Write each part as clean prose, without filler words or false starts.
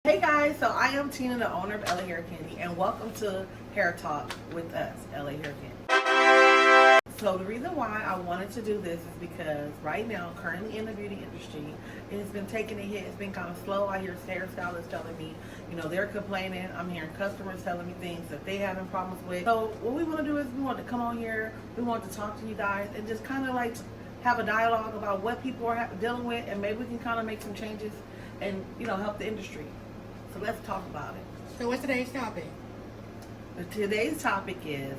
Hey guys, so I am Tina, the owner of LAHairCandy, and welcome to Hair Talk with us, LAHairCandy. So the reason why I wanted to do this is because right now, currently in the beauty industry, it's been taking a hit. It's been kind of slow. I hear hairstylists telling me, they're complaining. I'm hearing customers telling me things that they having problems with. So what we want to do is we want to come on here. We want to talk to you guys and just kind of like have a dialogue about what people are dealing with, and maybe we can kind of make some changes and help the industry. So let's talk about it. So what's today's topic? Today's topic is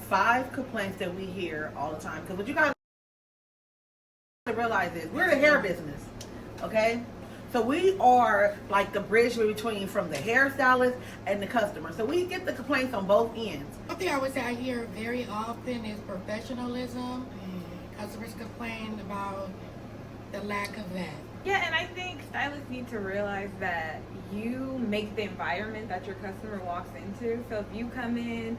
5 complaints that we hear all the time. Because what you guys realize is we're the hair business, okay? So we are like the bridge between from the hairstylist and the customer. So we get the complaints on both ends. One thing I would say I hear very often is professionalism. Customers complain about the lack of that. Yeah, and I think stylists need to realize that you make the environment that your customer walks into. So if you come in,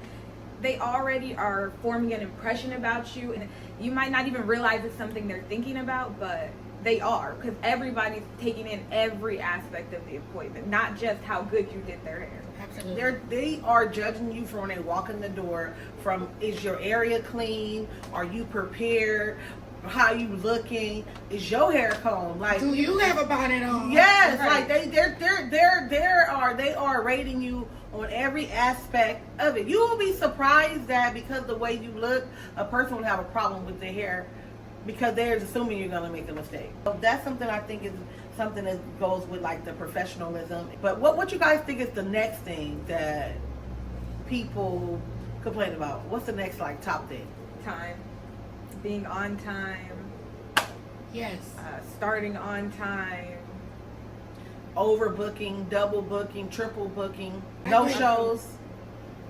they already are forming an impression about you, and you might not even realize it's something they're thinking about, but they are, because everybody's taking in every aspect of the appointment, not just how good you did their hair. Absolutely. They are judging you from when they walk in the door, from is your area clean, are you prepared, how you looking, is your hair combed, like do you have a bonnet on? Yes, right. like they are rating you on every aspect of it. You will be surprised that because the way you look, a person will have a problem with their hair because they're assuming you're gonna make a mistake. So that's something I think is something that goes with like the professionalism. But what you guys think is the next thing that people complain about? What's the next like top thing? Time. Being on time. Yes. Starting on time. Overbooking, double booking, triple booking, no shows.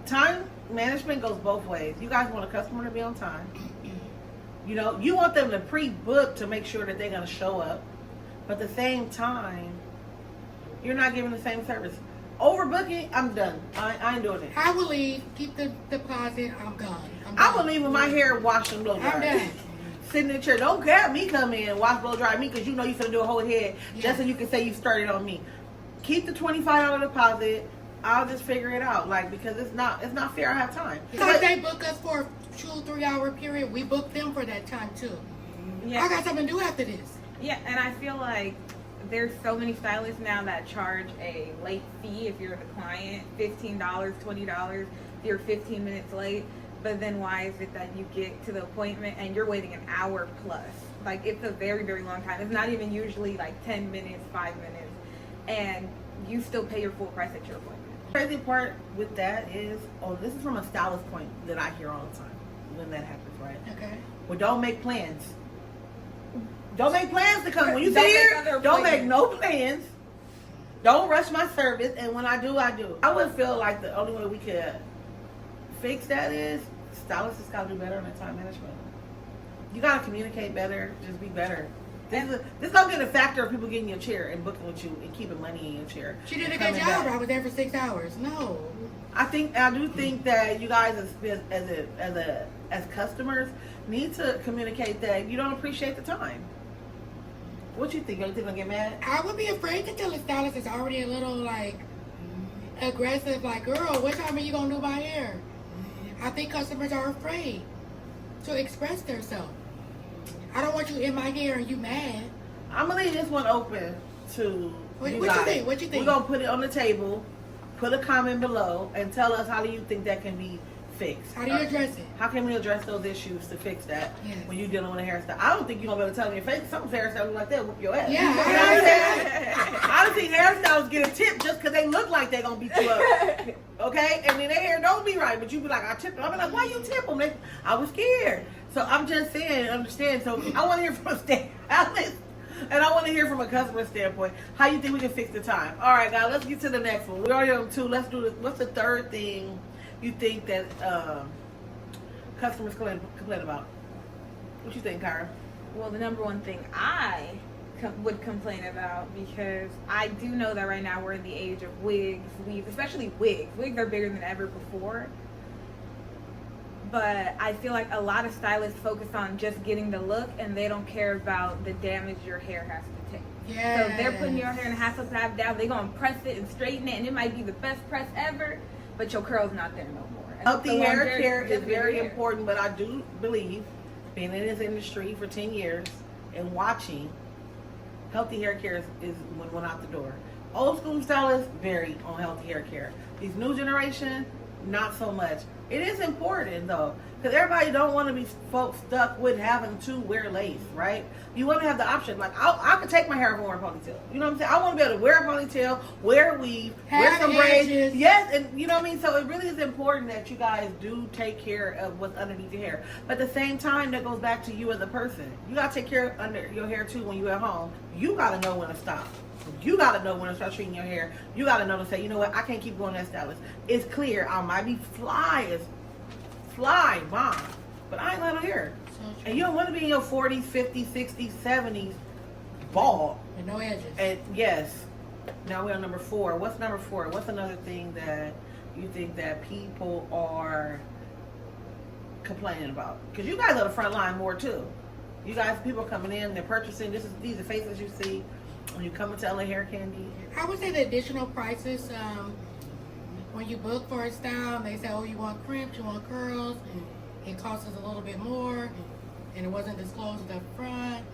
Time management goes both ways. You guys want a customer to be on time. You want them to pre-book to make sure that they're going to show up. But at the same time, you're not giving the same service. Overbooking, I'm done. I ain't doing it. I will leave, keep the deposit, I'm gone. I will leave with my hair washed and blow I'm dried. done. Sitting in the chair. Don't have me come in, wash, blow dry me, because you know you're going to do a whole head just so you can say you started on me. Keep the $25 deposit. I'll just figure it out, because it's not fair. I have time. So if they book us for a 2-3 hour period, we book them for that time too. Yeah. I got something to do after this. Yeah, and I feel like there's so many stylists now that charge a late fee if you're the client, $15, $20 if you're 15 minutes late. But then why is it that you get to the appointment and you're waiting an hour plus? Like, it's a very, very long time. It's not even usually like 10 minutes, 5 minutes, and you still pay your full price at your appointment. The crazy part with that is, this is from a stylist point that I hear all the time when that happens, right? Okay. Well, don't make plans. Don't make plans to come. When you Don't see make here, other don't make appointments. no plans. Don't rush my service, and when I do, I do. I would feel like the only way we could fix that is stylists just gotta do better on their time management. You gotta communicate better, just be better. This is not gonna be a factor of people getting your chair and booking with you and keeping money in your chair. She did a and good coming job. back. I was there for 6 hours. No. I do think that you guys as customers need to communicate that you don't appreciate the time. What you think? Are you gonna get mad? I would be afraid to tell a stylist is already a little aggressive, like, girl, what time are you gonna do my hair? I think customers are afraid to express themselves. I don't want you in my hair and you mad. I'm gonna leave this one open to What you you guys. think? What you think? We're gonna put it on the table, put a comment below, and tell us how do you think that can be fixed. How do you address it? How can we address those issues to fix that Yes. when you're dealing with a hairstyle? I don't think you're gonna be able to tell me your face. Some hairstyles like that whoop your ass. Yeah. You know what I'm saying? I don't think hairstyles get a tip just because they look like they're gonna beat you up. Okay? And then their hair don't be right, but you be like, I tipped them. I be like, why you tip them? I was scared. So I'm just saying, understand. So I want to hear from a stylist, and I want to hear from a customer standpoint. How you think we can fix the time? All right, guys, let's get to the next one. We're already on 2. Let's do this. What's the third thing you think that customers complain about? What you think, Kyra? Well, the number one thing I would complain about, because I do know that right now we're in the age of wigs, weaves, especially wigs. Wigs are bigger than ever before. But I feel like a lot of stylists focus on just getting the look, and they don't care about the damage your hair has to take. Yeah. So they're putting your hair in a half up, half down. They're gonna press it and straighten it, and it might be the best press ever, but your curl's not there no more. And Healthy the hair longevity care is very hair. important, but I do believe, being in this industry for 10 years and watching, healthy hair care is went out the door. Old school stylists, very on healthy hair care. These new generation, not so much. It is important though, because everybody don't want to be folks stuck with having to wear lace, right? You want to have the option. Like I could take my hair off and wear a ponytail. You know what I'm saying? I want to be able to wear a ponytail, wear a weave, wear Have some braids. edges. Yes, and you know what I mean? So it really is important that you guys do take care of what's underneath your hair. But at the same time, that goes back to you as a person. You got to take care of under your hair too when you're at home. You got to know when to stop. You got to know when to start treating your hair. You got to know to say, you know what, I can't keep going to that stylist. It's clear I might be fly mom, but I ain't got no hair. So true. And you don't want to be in your 40s, 50s, 60s, 70s bald. With no edges. And yes, now we're on number 4. What's number 4? What's another thing that you think that people are complaining about? Because you guys are the front line more too. You guys, people coming in, they're purchasing. These are faces you see when you come into LAHairCandy. I would say the additional prices, when you book for a style, they say, oh, you want crimps, you want curls, it costs us a little bit more, and it wasn't disclosed up front.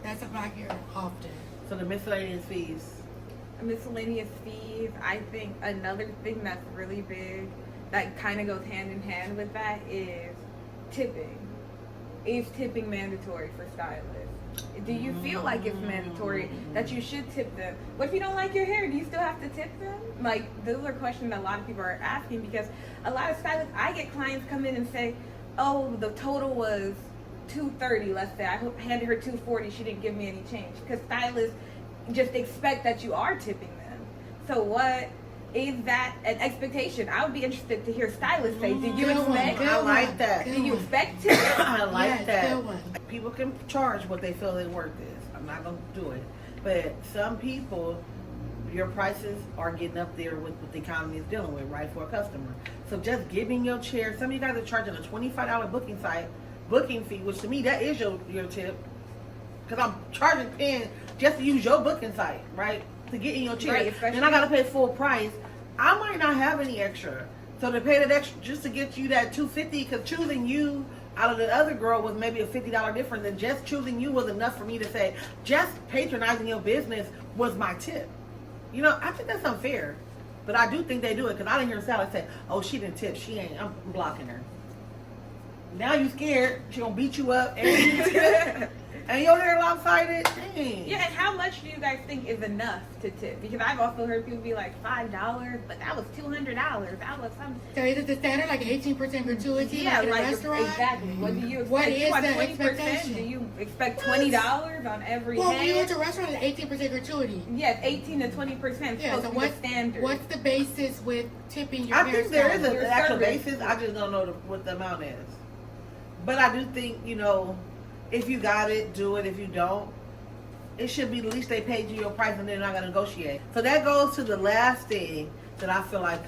That's something I hear often. So the miscellaneous fees. Miscellaneous fees. I think another thing that's really big that kind of goes hand in hand with that is tipping. Is tipping mandatory for stylists? Do you feel like it's mandatory that you should tip them? What if you don't like your hair? Do you still have to tip them? Like, those are questions that a lot of people are asking, because a lot of stylists, I get clients come in and say, oh, the total was $230, let's say. I handed her $240, she didn't give me any change. Because stylists just expect that you are tipping them. So what is that an expectation? I would be interested to hear stylists say, do you Good one, expect? good I like one, that. good Do you one. expect tips? I like Yes, that. good one. People can charge what they feel their worth is. I'm not going to do it. But some people, your prices are getting up there with what the economy is dealing with, right, for a customer. So just giving your chair, some of you guys are charging a $25 booking fee, which to me, that is your tip. Because I'm paying just to use your booking site, right, to get in your chair. Right, Then I got to pay full price. I might not have any extra. So to pay that extra just to get you that $250, because choosing you out of the other girl was maybe a $50 difference, and just choosing you was enough for me to say, just patronizing your business was my tip. You know, I think that's unfair. But I do think they do it, because I didn't hear Sally say, oh, she didn't tip. She ain't. I'm blocking her. Now you scared. She gonna beat you up. And your hair lopsided. Dang. Yeah, and how much do you guys think is enough to tip? Because I've also heard people be like $5, but that was $200. That was something. So is it the standard, like 18% gratuity, like in a restaurant? Exactly. What do you expect? What You is want the 20%? expectation? Do you expect $20 on every Well, when you go head? to a restaurant, it's 18% gratuity. Yes, 18 to 20% Yeah, supposed so to be the standard. what's the basis with tipping your I think there is hairstylist? an actual service. basis. I just don't know what the amount is. But I do think, you know, if you got it, do it. If you don't, it should be the least they paid you your price, and they're not going to negotiate. So that goes to the last thing that I feel like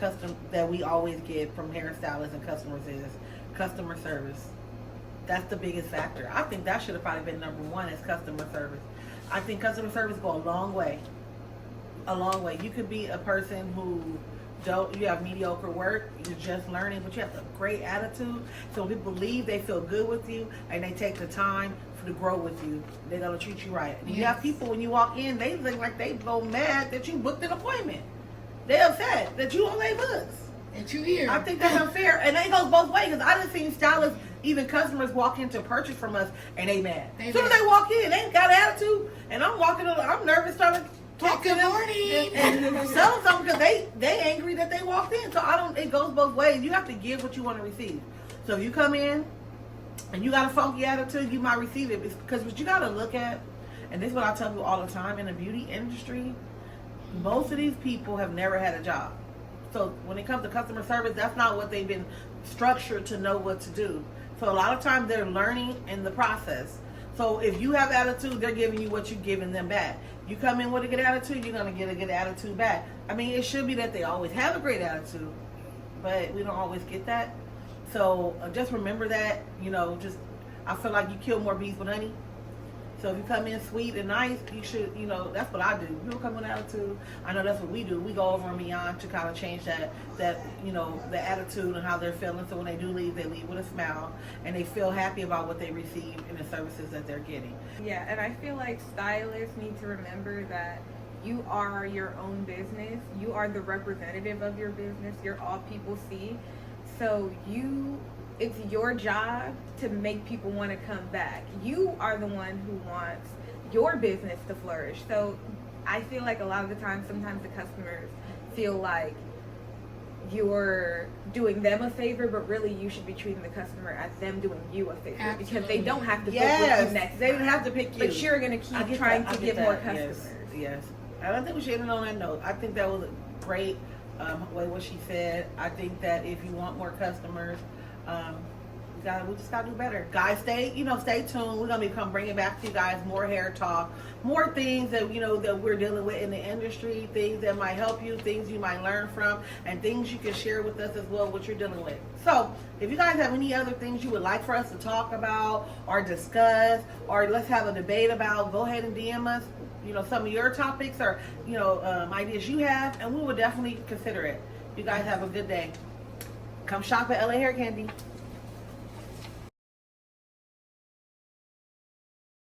that we always get from hairstylists and customers is customer service. That's the biggest factor. I think that should have probably been number 1 is customer service. I think customer service go a long way. A long way. You could be a person who you have mediocre work, you're just learning, but you have a great attitude. So when people leave, they feel good with you, and they take the time to grow with you. They're gonna treat you right. And you have people, when you walk in, they look like they go mad that you booked an appointment. They're upset that you on their books. That you hear. I think that's unfair, and it goes both ways. Because I done seen stylists, even customers, walk in to purchase from us, and they mad. As soon as they walk in, they ain't got attitude, and I'm walking, I'm nervous, trying to talk to Good them morning. and sell them something, because they angry that they walked in. So it goes both ways. You have to give what you want to receive. So if you come in and you got a funky attitude, you might receive it, because what you got to look at, and this is what I tell people all the time in the beauty industry, most of these people have never had a job. So when it comes to customer service, that's not what they've been structured to know what to do. So a lot of times they're learning in the process. So if you have attitude, they're giving you what you're giving them back. You come in with a good attitude, you're going to get a good attitude back. I mean, it should be that they always have a great attitude, but we don't always get that. So just remember that, I feel like you kill more bees with honey. So if you come in sweet and nice, you should, that's what I do. People come with attitude. I know that's what we do. We go over and beyond to kind of change that the attitude and how they're feeling. So when they do leave, they leave with a smile and they feel happy about what they receive and the services that they're getting. Yeah, and I feel like stylists need to remember that you are your own business. You are the representative of your business. You're all people see. So it's your job to make people want to come back. You are the one who wants your business to flourish. So I feel like a lot of the time, sometimes the customers feel like you're doing them a favor, but really you should be treating the customer as them doing you a favor. Absolutely. Because they don't have to book Yes, with you next they time. didn't have to pick you. But you're going to keep trying to get more customers. Yes. And I think we should end it on that note. I think that was a great way what she said. I think that if you want more customers, we just gotta do better. Guys, stay tuned. We're gonna come bringing back to you guys more hair talk, more things that that we're dealing with in the industry, things that might help you, things you might learn from, and things you can share with us as well what you're dealing with. So if you guys have any other things you would like for us to talk about or discuss, or let's have a debate about, go ahead and DM us some of your topics or ideas you have, and we will definitely consider it. You guys have a good day. Come shop at LA Hair Candy.